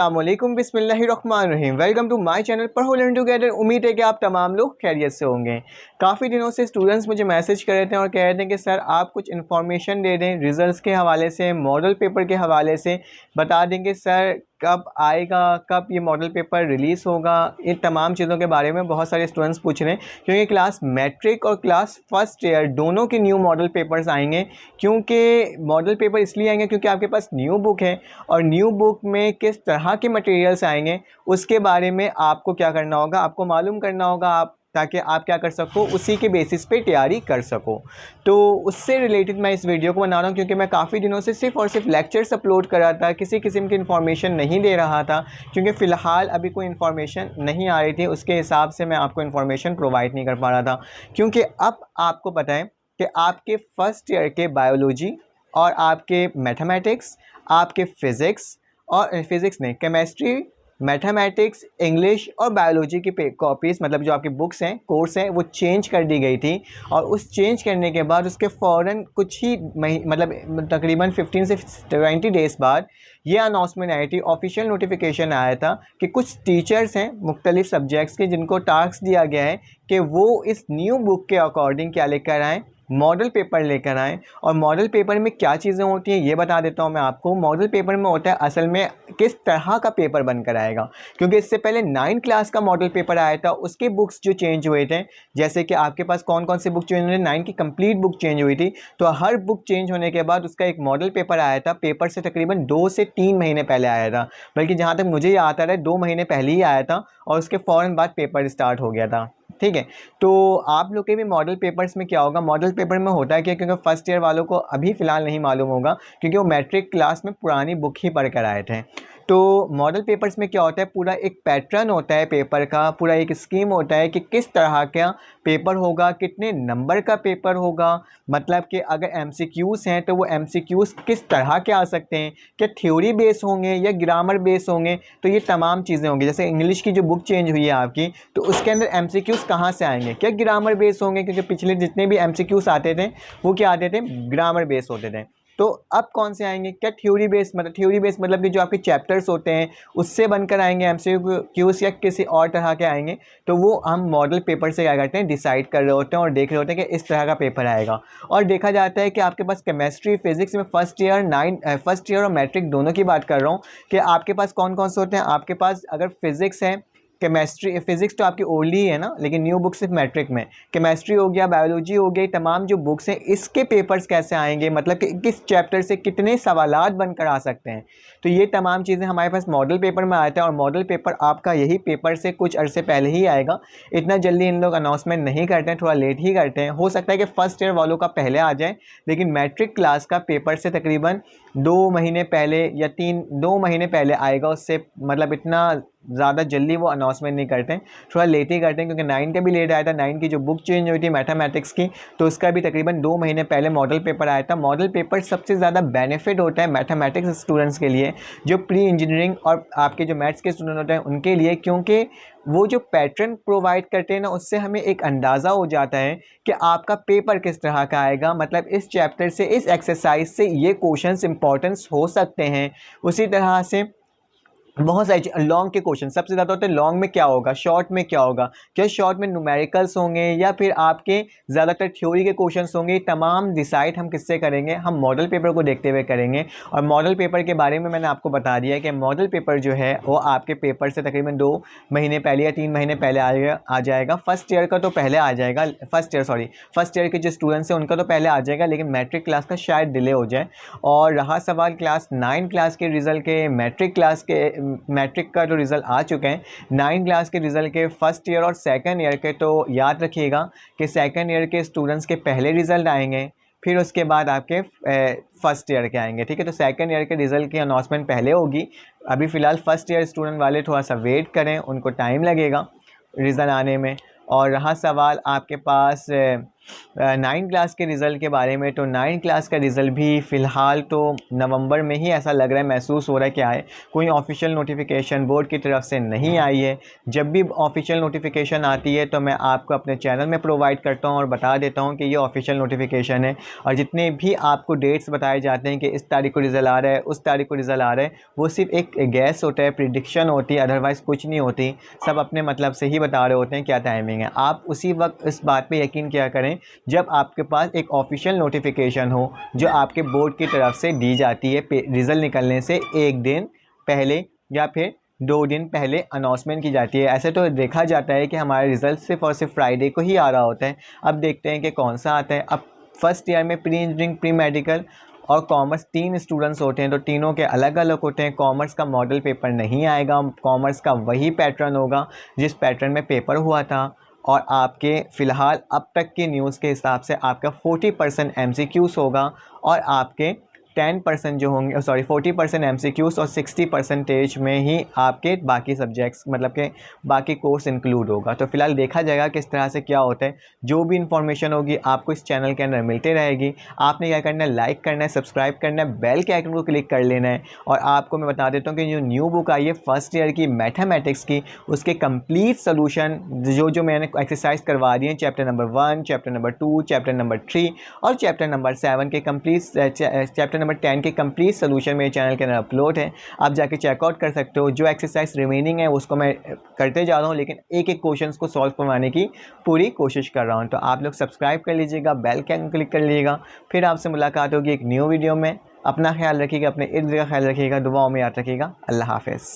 अस्सलामुअलैकुम बिस्मिल्लाहिर्रहमानिर्रहीम। Welcome to my channel पढ़ो लर्न टुगेदर। उम्मीद है कि आप तमाम लोग खैरियत से होंगे। काफ़ी दिनों से स्टूडेंट्स मुझे मैसेज कर रहे थे और कह रहे थे कि सर आप कुछ इन्फॉर्मेशन दे दें, रिज़ल्ट्स के हवाले से, मॉडल पेपर के हवाले से बता देंगे सर कब आएगा, कब ये मॉडल पेपर रिलीज़ होगा। इन तमाम चीज़ों के बारे में बहुत सारे स्टूडेंट्स पूछ रहे हैं क्योंकि क्लास मैट्रिक और क्लास फर्स्ट ईयर दोनों के न्यू मॉडल पेपर्स आएंगे। क्योंकि मॉडल पेपर इसलिए आएंगे क्योंकि आपके पास न्यू बुक है और न्यू बुक में किस तरह के मटेरियल्स आएंगे उसके बारे में आपको क्या करना होगा, आपको मालूम करना होगा, आप ताकि आप क्या कर सको, उसी के बेसिस पे तैयारी कर सको। तो उससे रिलेटेड मैं इस वीडियो को बना रहा हूँ क्योंकि मैं काफ़ी दिनों से सिर्फ और सिर्फ लेक्चर्स अपलोड कर रहा था, किसी किस्म की इन्फॉर्मेशन नहीं दे रहा था क्योंकि फ़िलहाल अभी कोई इन्फॉर्मेशन नहीं आ रही थी। उसके हिसाब से मैं आपको इन्फॉर्मेशन प्रोवाइड नहीं कर पा रहा था क्योंकि अब आपको पता है कि आपके फ़र्स्ट ईयर के बायोलॉजी और आपके मैथमेटिक्स, आपके फ़िज़िक्स और फिज़िक्स नहीं, केमिस्ट्री, मैथमेटिक्स, इंग्लिश और बायोलॉजी की कॉपीज़, मतलब जो आपकी बुक्स हैं, कोर्स हैं, वो चेंज कर दी गई थी। और उस चेंज करने के बाद उसके फ़ौरन कुछ ही मतलब तकरीबन 15 से 20 डेज़ बाद ये अनाउंसमेंट आई थी, ऑफिशियल नोटिफिकेशन आया था कि कुछ टीचर्स हैं मुख्तलिफ़ सब्जेक्ट्स के जिनको टास्क दिया गया है कि वो इस न्यू बुक के अकॉर्डिंग क्या लेकर आएँ, मॉडल पेपर लेकर आएँ। और मॉडल पेपर में क्या चीज़ें होती हैं ये बता देता हूँ मैं आपको। मॉडल पेपर में होता है असल में किस तरह का पेपर बनकर आएगा, क्योंकि इससे पहले 9 क्लास का मॉडल पेपर आया था, उसके बुक्स जो चेंज हुए थे, जैसे कि आपके पास कौन कौन से बुक चेंज हुए, 9 की कंप्लीट बुक चेंज हुई थी। तो हर बुक चेंज होने के बाद उसका एक मॉडल पेपर आया था, पेपर से तकरीबन 2 से 3 महीने पहले आया था, बल्कि जहाँ तक मुझे याद आ रहा है 2 महीने पहले ही आया था और उसके फ़ौरन बाद पेपर स्टार्ट हो गया था। ठीक है, तो आप लोग के भी मॉडल पेपर्स में क्या होगा, मॉडल पेपर में होता है क्या, क्योंकि फर्स्ट ईयर वालों को अभी फ़िलहाल नहीं मालूम होगा क्योंकि वो मैट्रिक क्लास में पुरानी बुक ही पढ़ कर आए थे। तो मॉडल पेपर्स में क्या होता है, पूरा एक पैटर्न होता है पेपर का, पूरा एक स्कीम होता है कि किस तरह का पेपर होगा, कितने नंबर का पेपर होगा, मतलब कि अगर एमसीक्यूज़ हैं तो वो एमसीक्यूज़ किस तरह के आ सकते हैं, क्या थ्योरी बेस होंगे या ग्रामर बेस होंगे। तो ये तमाम चीज़ें होंगी। जैसे इंग्लिश की जो बुक चेंज हुई है आपकी, तो उसके अंदर एमसीक्यूज़ कहाँ से आएंगे, क्या ग्रामर बेस होंगे, क्योंकि पिछले जितने भी एमसीक्यूज़ आते थे वो क्या आते थे, ग्रामर बेस होते थे। तो अब कौन से आएंगे, क्या थ्योरी बेस, मतलब थ्योरी बेस मतलब कि जो आपके चैप्टर्स होते हैं उससे बनकर आएंगे एमसीक्यूज़ या किसी और तरह के आएंगे। तो वो हम मॉडल पेपर से क्या करते हैं, डिसाइड कर रहे होते हैं और देख रहे होते हैं कि इस तरह का पेपर आएगा। और देखा जाता है कि आपके पास केमिस्ट्री, फिज़िक्स में फर्स्ट ईयर और मैट्रिक दोनों की बात कर रहा हूँ कि आपके पास कौन कौन से होते हैं। आपके पास अगर फिज़िक्स है, केमिस्ट्री, फिज़िक्स तो आपकी ओल्ड ही है ना, लेकिन न्यू बुक सिर्फ मैट्रिक में, केमिस्ट्री हो गया, बायोलॉजी हो गई, तमाम जो बुक्स हैं इसके पेपर्स कैसे आएंगे, मतलब कि किस चैप्टर से कितने सवालात बनकर आ सकते हैं। तो ये तमाम चीज़ें हमारे पास मॉडल पेपर में आते हैं और मॉडल पेपर आपका यही पेपर से कुछ अरसे पहले ही आएगा। इतना जल्दी इन लोग अनाउंसमेंट नहीं करते हैं, थोड़ा लेट ही करते हैं। हो सकता है कि फर्स्ट ईयर वालों का पहले आ जाए, लेकिन मैट्रिक क्लास का पेपर से तकरीबन 2 महीने पहले या 2 महीने पहले आएगा। उससे मतलब इतना ज़्यादा जल्दी वो अनाउंसमेंट नहीं करते हैं, थोड़ा लेट ही करते हैं, क्योंकि 9 का भी लेट आया था। 9 की जो बुक चेंज हुई थी मैथमेटिक्स की, तो उसका भी तकरीबन 2 महीने पहले मॉडल पेपर आया था। मॉडल पेपर सबसे ज़्यादा बेनिफिट होता है मैथमेटिक्स स्टूडेंट्स के लिए, जो प्री इंजीनियरिंग और आपके जो मैथ्स के स्टूडेंट होते हैं उनके लिए, क्योंकि वो जो पैटर्न प्रोवाइड करते हैं ना, उससे हमें एक अंदाज़ा हो जाता है कि आपका पेपर किस तरह का आएगा, मतलब इस चैप्टर से, इस एक्सरसाइज से ये क्वेश्चंस इंपॉर्टेंस हो सकते हैं। उसी तरह से बहुत सारी लॉन्ग के क्वेश्चन सबसे ज़्यादा होते हैं। लॉन्ग में क्या होगा, शॉर्ट में क्या होगा, क्या शॉर्ट में न्यूमेरिकल्स होंगे या फिर आपके ज़्यादातर थ्योरी के क्वेश्चंस होंगे। तमाम डिसाइड हम किससे करेंगे, हम मॉडल पेपर को देखते हुए करेंगे। और मॉडल पेपर के बारे में मैंने आपको बता दिया है कि मॉडल पेपर जो है वो आपके पेपर से तकरीबन 2 महीने पहले या 3 महीने पहले आ जाएगा। फर्स्ट ईयर का तो पहले आ जाएगा, फर्स्ट ईयर के जो स्टूडेंट्स हैं उनका तो पहले आ जाएगा, लेकिन मैट्रिक क्लास का शायद डिले हो जाए। और रहा सवाल क्लास 9 क्लास के रिज़ल्ट के, मैट्रिक का जो रिज़ल्ट आ चुके हैं, 9 क्लास के रिज़ल्ट के फर्स्ट ईयर और सेकंड ईयर के, तो याद रखिएगा कि सेकंड ईयर के स्टूडेंट्स के पहले रिज़ल्ट आएंगे, फिर उसके बाद आपके फर्स्ट ईयर के आएंगे। ठीक है, तो सेकंड ईयर के रिज़ल्ट की अनाउंसमेंट पहले होगी। अभी फ़िलहाल फर्स्ट ईयर स्टूडेंट वाले थोड़ा सा वेट करें, उनको टाइम लगेगा रिज़ल्ट आने में। और रहा सवाल आपके पास 9 क्लास के रिज़ल्ट के बारे में, तो 9 क्लास का रिज़ल्ट भी फ़िलहाल तो नवंबर में ही ऐसा लग रहा है, महसूस हो रहा है कि आए। कोई ऑफिशियल नोटिफिकेशन बोर्ड की तरफ से नहीं आई है। जब भी ऑफिशियल नोटिफिकेशन आती है तो मैं आपको अपने चैनल में प्रोवाइड करता हूँ और बता देता हूँ कि ये ऑफिशियल नोटिफिकेशन है। और जितने भी आपको डेट्स बताए जाते हैं कि इस तारीख को रिज़ल्ट आ रहा है, उस तारीख को रिज़ल्ट आ रहा है, वो सिर्फ एक गैस होता है, प्रिडिक्शन होती है, अदरवाइज़ कुछ नहीं होती। सब अपने मतलब से ही बता रहे होते हैं क्या टाइमिंग है। आप उसी वक्त इस बात पे यकीन किया करें जब आपके पास एक ऑफिशियल नोटिफिकेशन हो जो आपके बोर्ड की तरफ से दी जाती है रिज़ल्ट निकलने से एक दिन पहले या फिर 2 दिन पहले अनाउंसमेंट की जाती है। ऐसे तो देखा जाता है कि हमारा रिज़ल्ट सिर्फ और सिर्फ फ्राइडे को ही आ रहा होता है। अब देखते हैं कि कौन सा आता है। अब फर्स्ट ईयर में प्री इंजीनियरिंग, प्री मेडिकल और कॉमर्स 3 स्टूडेंट्स होते हैं, तो तीनों के अलग अलग होते हैं। कॉमर्स का मॉडल पेपर नहीं आएगा, कॉमर्स का वही पैटर्न होगा जिस पैटर्न में पेपर हुआ था। और आपके फ़िलहाल अब तक की न्यूज़ के हिसाब से आपका 40% MCQs होगा और आपके 10% जो होंगे, सॉरी 40% MCQs और 60% में ही आपके बाकी सब्जेक्ट्स मतलब के बाकी कोर्स इंक्लूड होगा। तो फिलहाल देखा जाएगा किस तरह से क्या होता है। जो भी इंफॉर्मेशन होगी आपको इस चैनल के अंदर मिलते रहेगी। आपने क्या करना है, लाइक करना है, सब्सक्राइब करना है, बेल के आइकन को क्लिक कर लेना है। और आपको मैं बता देता हूँ कि जो न्यू बुक आई है फर्स्ट ईयर की मैथमेटिक्स की, उसके कंप्लीट सोल्यूशन जो मैंने एक्सरसाइज करवा दी है, chapter number 1, chapter number 2, chapter number 3 और चैप्टर नंबर 7 के कंप्लीट चैप्टर नंबर 10 के कंप्लीट सोल्यूशन मेरे चैनल के अंदर अपलोड है। आप जाके चेकआउट कर सकते हो। जो एक्सरसाइज रिमेनिंग है उसको मैं करते जा रहा हूँ, लेकिन एक एक क्वेश्चंस को सॉल्व करवाने की पूरी कोशिश कर रहा हूँ। तो आप लोग सब्सक्राइब कर लीजिएगा, बेल के आइकन क्लिक कर लीजिएगा। फिर आपसे मुलाकात होगी एक न्यू वीडियो में। अपना ख्याल रखिएगा, अपने इर्द गिर्द का ख्याल रखिएगा, दुआओं में याद रखिएगा। अल्लाह हाफ़िज़।